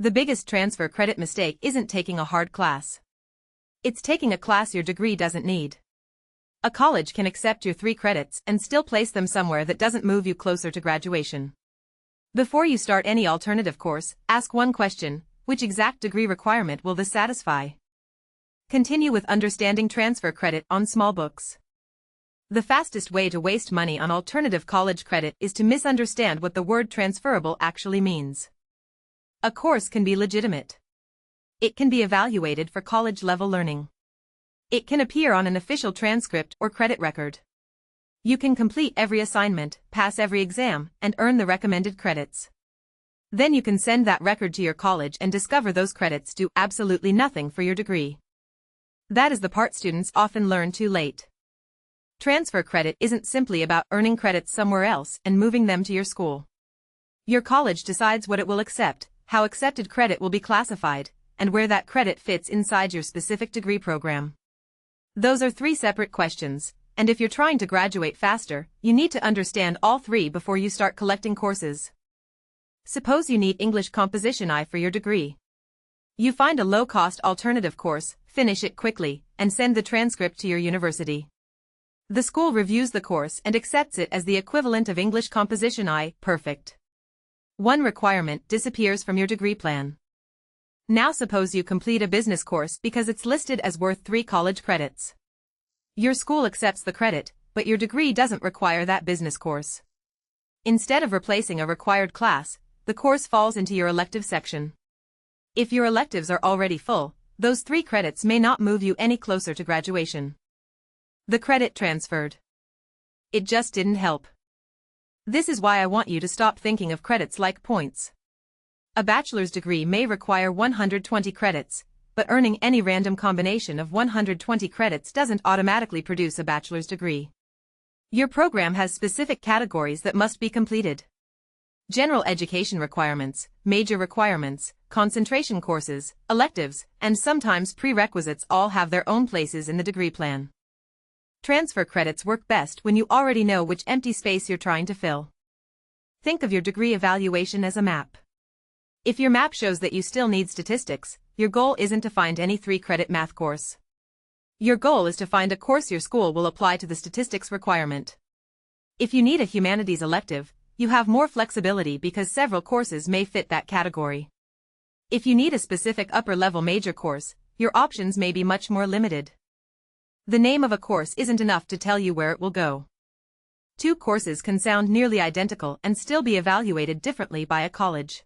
The biggest transfer credit mistake isn't taking a hard class. It's taking a class your degree doesn't need. A college can accept your 3 credits and still place them somewhere that doesn't move you closer to graduation. Before you start any alternative course, ask one question: which exact degree requirement will this satisfy? Continue with understanding transfer credit on small books. The fastest way to waste money on alternative college credit is to misunderstand what the word transferable actually means. A course can be legitimate. It can be evaluated for college-level learning. It can appear on an official transcript or credit record. You can complete every assignment, pass every exam, and earn the recommended credits. Then you can send that record to your college and discover those credits do absolutely nothing for your degree. That is the part students often learn too late. Transfer credit isn't simply about earning credits somewhere else and moving them to your school. Your college decides what it will accept, how accepted credit will be classified, and where that credit fits inside your specific degree program. Those are 3 separate questions, and if you're trying to graduate faster, you need to understand all 3 before you start collecting courses. Suppose you need English Composition I for your degree. You find a low-cost alternative course, finish it quickly, and send the transcript to your university. The school reviews the course and accepts it as the equivalent of English Composition I, perfect. One requirement disappears from your degree plan. Now suppose you complete a business course because it's listed as worth 3 college credits. Your school accepts the credit, but your degree doesn't require that business course. Instead of replacing a required class, the course falls into your elective section. If your electives are already full, those 3 credits may not move you any closer to graduation. The credit transferred. It just didn't help. This is why I want you to stop thinking of credits like points. A bachelor's degree may require 120 credits, but earning any random combination of 120 credits doesn't automatically produce a bachelor's degree. Your program has specific categories that must be completed. General education requirements, major requirements, concentration courses, electives, and sometimes prerequisites all have their own places in the degree plan. Transfer credits work best when you already know which empty space you're trying to fill. Think of your degree evaluation as a map. If your map shows that you still need statistics, your goal isn't to find any 3-credit math course. Your goal is to find a course your school will apply to the statistics requirement. If you need a humanities elective, you have more flexibility because several courses may fit that category. If you need a specific upper-level major course, your options may be much more limited. The name of a course isn't enough to tell you where it will go. 2 courses can sound nearly identical and still be evaluated differently by a college.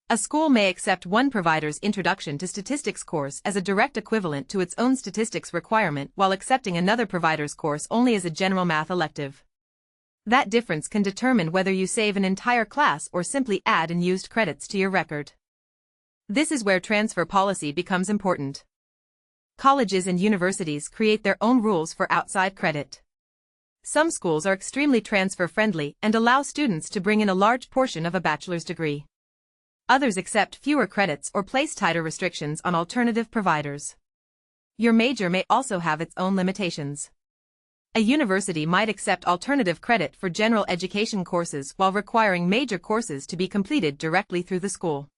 A school may accept one provider's Introduction to Statistics course as a direct equivalent to its own statistics requirement while accepting another provider's course only as a general math elective. That difference can determine whether you save an entire class or simply add unused credits to your record. This is where transfer policy becomes important. Colleges and universities create their own rules for outside credit. Some schools are extremely transfer-friendly and allow students to bring in a large portion of a bachelor's degree. Others accept fewer credits or place tighter restrictions on alternative providers. Your major may also have its own limitations. A university might accept alternative credit for general education courses while requiring major courses to be completed directly through the school.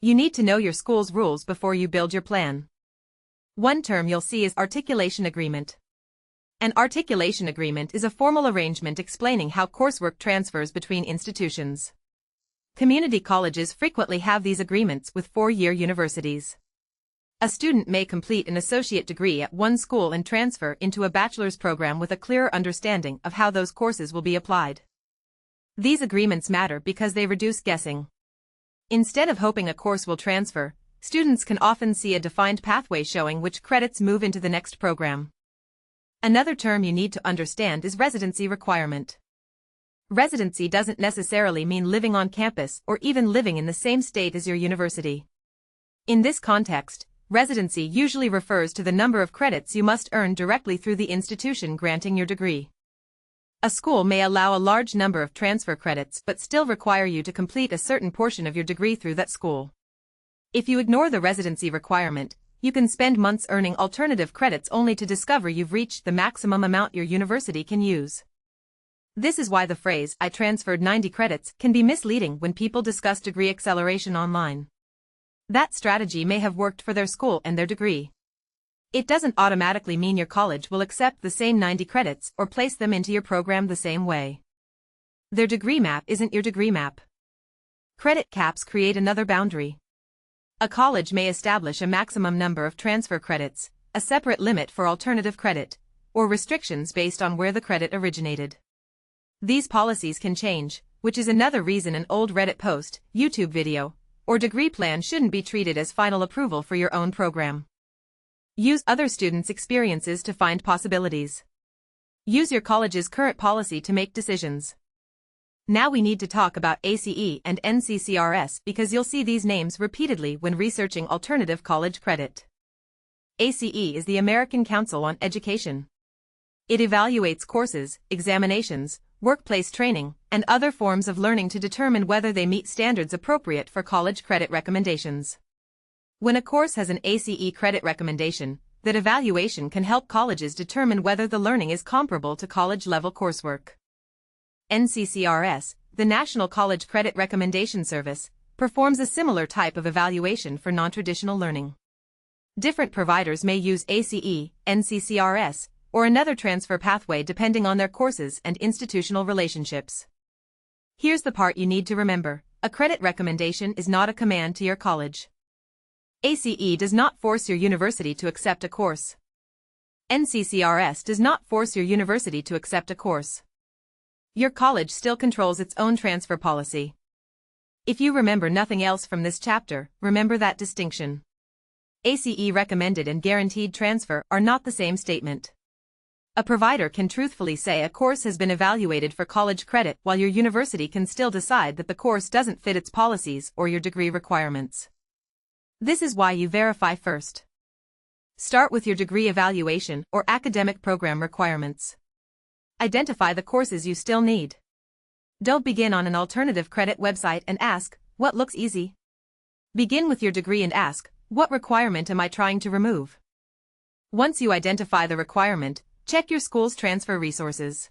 You need to know your school's rules before you build your plan. One term you'll see is articulation agreement. An articulation agreement is a formal arrangement explaining how coursework transfers between institutions. Community colleges frequently have these agreements with 4-year universities. A student may complete an associate degree at one school and transfer into a bachelor's program with a clearer understanding of how those courses will be applied. These agreements matter because they reduce guessing. Instead of hoping a course will transfer, students can often see a defined pathway showing which credits move into the next program. Another term you need to understand is residency requirement. Residency doesn't necessarily mean living on campus or even living in the same state as your university. In this context, residency usually refers to the number of credits you must earn directly through the institution granting your degree. A school may allow a large number of transfer credits but still require you to complete a certain portion of your degree through that school. If you ignore the residency requirement, you can spend months earning alternative credits only to discover you've reached the maximum amount your university can use. This is why the phrase, "I transferred 90 credits," can be misleading when people discuss degree acceleration online. That strategy may have worked for their school and their degree. It doesn't automatically mean your college will accept the same 90 credits or place them into your program the same way. Their degree map isn't your degree map. Credit caps create another boundary. A college may establish a maximum number of transfer credits, a separate limit for alternative credit, or restrictions based on where the credit originated. These policies can change, which is another reason an old Reddit post, YouTube video, or degree plan shouldn't be treated as final approval for your own program. Use other students' experiences to find possibilities. Use your college's current policy to make decisions. Now we need to talk about ACE and NCCRS because you'll see these names repeatedly when researching alternative college credit. ACE is the American Council on Education. It evaluates courses, examinations, workplace training, and other forms of learning to determine whether they meet standards appropriate for college credit recommendations. When a course has an ACE credit recommendation, that evaluation can help colleges determine whether the learning is comparable to college-level coursework. NCCRS, the National College Credit Recommendation Service, performs a similar type of evaluation for non-traditional learning. Different providers may use ACE, NCCRS, or another transfer pathway depending on their courses and institutional relationships. Here's the part you need to remember: a credit recommendation is not a command to your college. ACE does not force your university to accept a course. NCCRS does not force your university to accept a course. Your college still controls its own transfer policy. If you remember nothing else from this chapter, remember that distinction. ACE recommended and guaranteed transfer are not the same statement. A provider can truthfully say a course has been evaluated for college credit while your university can still decide that the course doesn't fit its policies or your degree requirements. This is why you verify first. Start with your degree evaluation or academic program requirements. Identify the courses you still need. Don't begin on an alternative credit website and ask, "What looks easy?" Begin with your degree and ask, "What requirement am I trying to remove?" Once you identify the requirement, check your school's transfer resources.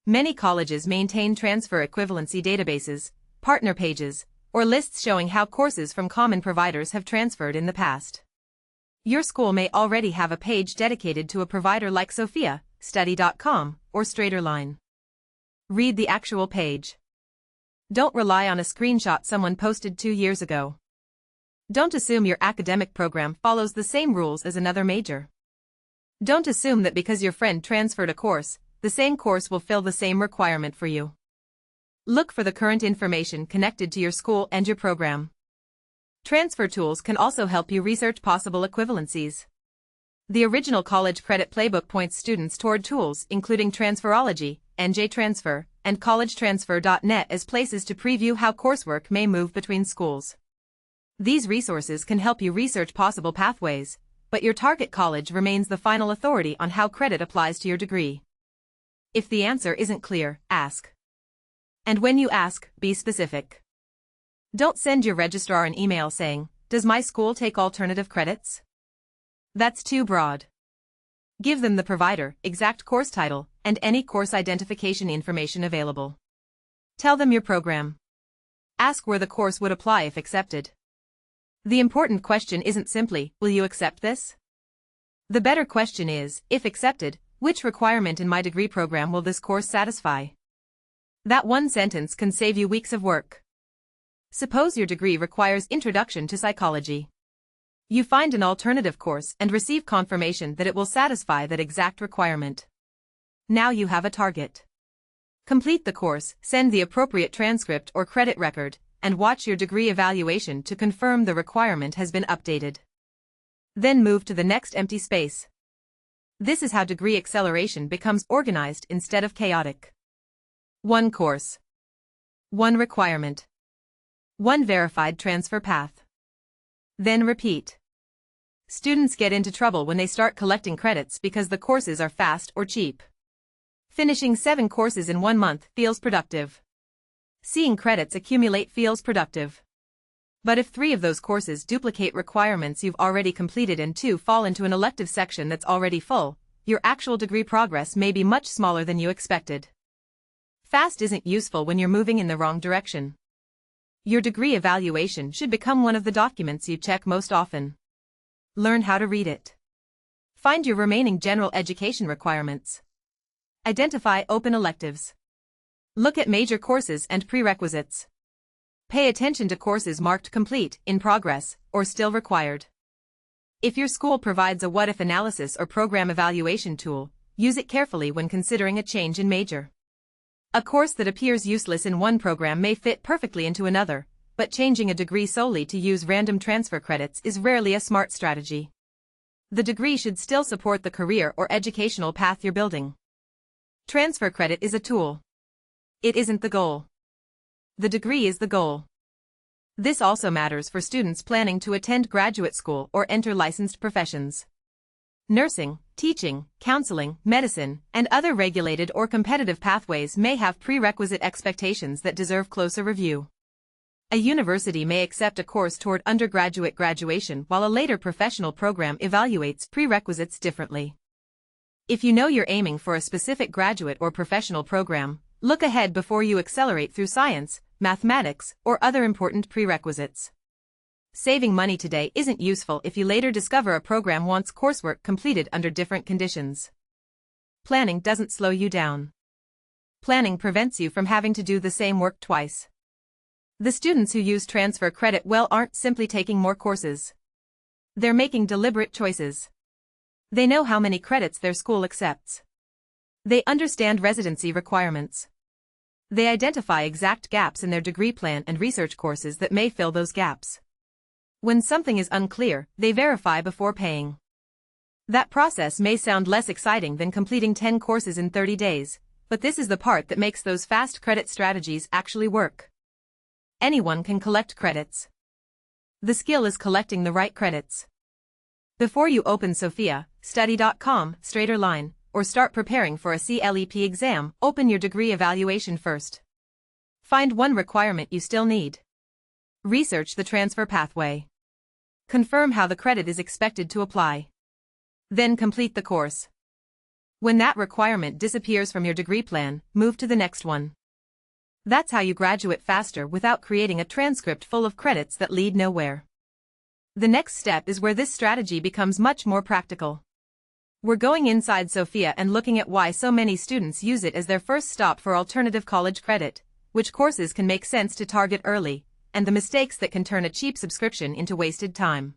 Many colleges maintain transfer equivalency databases, partner pages, or lists showing how courses from common providers have transferred in the past. Your school may already have a page dedicated to a provider like Sophia, Study.com, or Straighterline. Read the actual page. Don't rely on a screenshot someone posted 2 years ago. Don't assume your academic program follows the same rules as another major. Don't assume that because your friend transferred a course, the same course will fill the same requirement for you. Look for the current information connected to your school and your program. Transfer tools can also help you research possible equivalencies. The original College Credit Playbook points students toward tools including Transferology, NJ Transfer, and collegetransfer.net as places to preview how coursework may move between schools. These resources can help you research possible pathways, but your target college remains the final authority on how credit applies to your degree. If the answer isn't clear, ask. And when you ask, be specific. Don't send your registrar an email saying, "Does my school take alternative credits?" That's too broad. Give them the provider, exact course title, and any course identification information available. Tell them your program. Ask where the course would apply if accepted. The important question isn't simply, "Will you accept this?" The better question is, if accepted, which requirement in my degree program will this course satisfy? That one sentence can save you weeks of work. Suppose your degree requires Introduction to Psychology. You find an alternative course and receive confirmation that it will satisfy that exact requirement. Now you have a target. Complete the course, send the appropriate transcript or credit record, and watch your degree evaluation to confirm the requirement has been updated. Then move to the next empty space. This is how degree acceleration becomes organized instead of chaotic. One course. One requirement. One verified transfer path. Then repeat. Students get into trouble when they start collecting credits because the courses are fast or cheap. Finishing 7 courses in 1 month feels productive. Seeing credits accumulate feels productive. But if 3 of those courses duplicate requirements you've already completed and 2 fall into an elective section that's already full, your actual degree progress may be much smaller than you expected. Fast isn't useful when you're moving in the wrong direction. Your degree evaluation should become one of the documents you check most often. Learn how to read it. Find your remaining general education requirements. Identify open electives. Look at major courses and prerequisites. Pay attention to courses marked complete, in progress, or still required. If your school provides a what-if analysis or program evaluation tool, use it carefully when considering a change in major. A course that appears useless in one program may fit perfectly into another, but changing a degree solely to use random transfer credits is rarely a smart strategy. The degree should still support the career or educational path you're building. Transfer credit is a tool. It isn't the goal. The degree is the goal. This also matters for students planning to attend graduate school or enter licensed professions. Nursing, teaching, counseling, medicine, and other regulated or competitive pathways may have prerequisite expectations that deserve closer review. A university may accept a course toward undergraduate graduation while a later professional program evaluates prerequisites differently. If you know you're aiming for a specific graduate or professional program, look ahead before you accelerate through science, mathematics, or other important prerequisites. Saving money today isn't useful if you later discover a program wants coursework completed under different conditions. Planning doesn't slow you down. Planning prevents you from having to do the same work twice. The students who use transfer credit well aren't simply taking more courses. They're making deliberate choices. They know how many credits their school accepts. They understand residency requirements. They identify exact gaps in their degree plan and research courses that may fill those gaps. When something is unclear, they verify before paying. That process may sound less exciting than completing 10 courses in 30 days, but this is the part that makes those fast credit strategies actually work. Anyone can collect credits. The skill is collecting the right credits. Before you open Sophia, study.com, straighter line, or start preparing for a CLEP exam, open your degree evaluation first. Find one requirement you still need. Research the transfer pathway. Confirm how the credit is expected to apply. Then complete the course. When that requirement disappears from your degree plan, move to the next one. That's how you graduate faster without creating a transcript full of credits that lead nowhere. The next step is where this strategy becomes much more practical. We're going inside Sophia and looking at why so many students use it as their first stop for alternative college credit, which courses can make sense to target early, and the mistakes that can turn a cheap subscription into wasted time.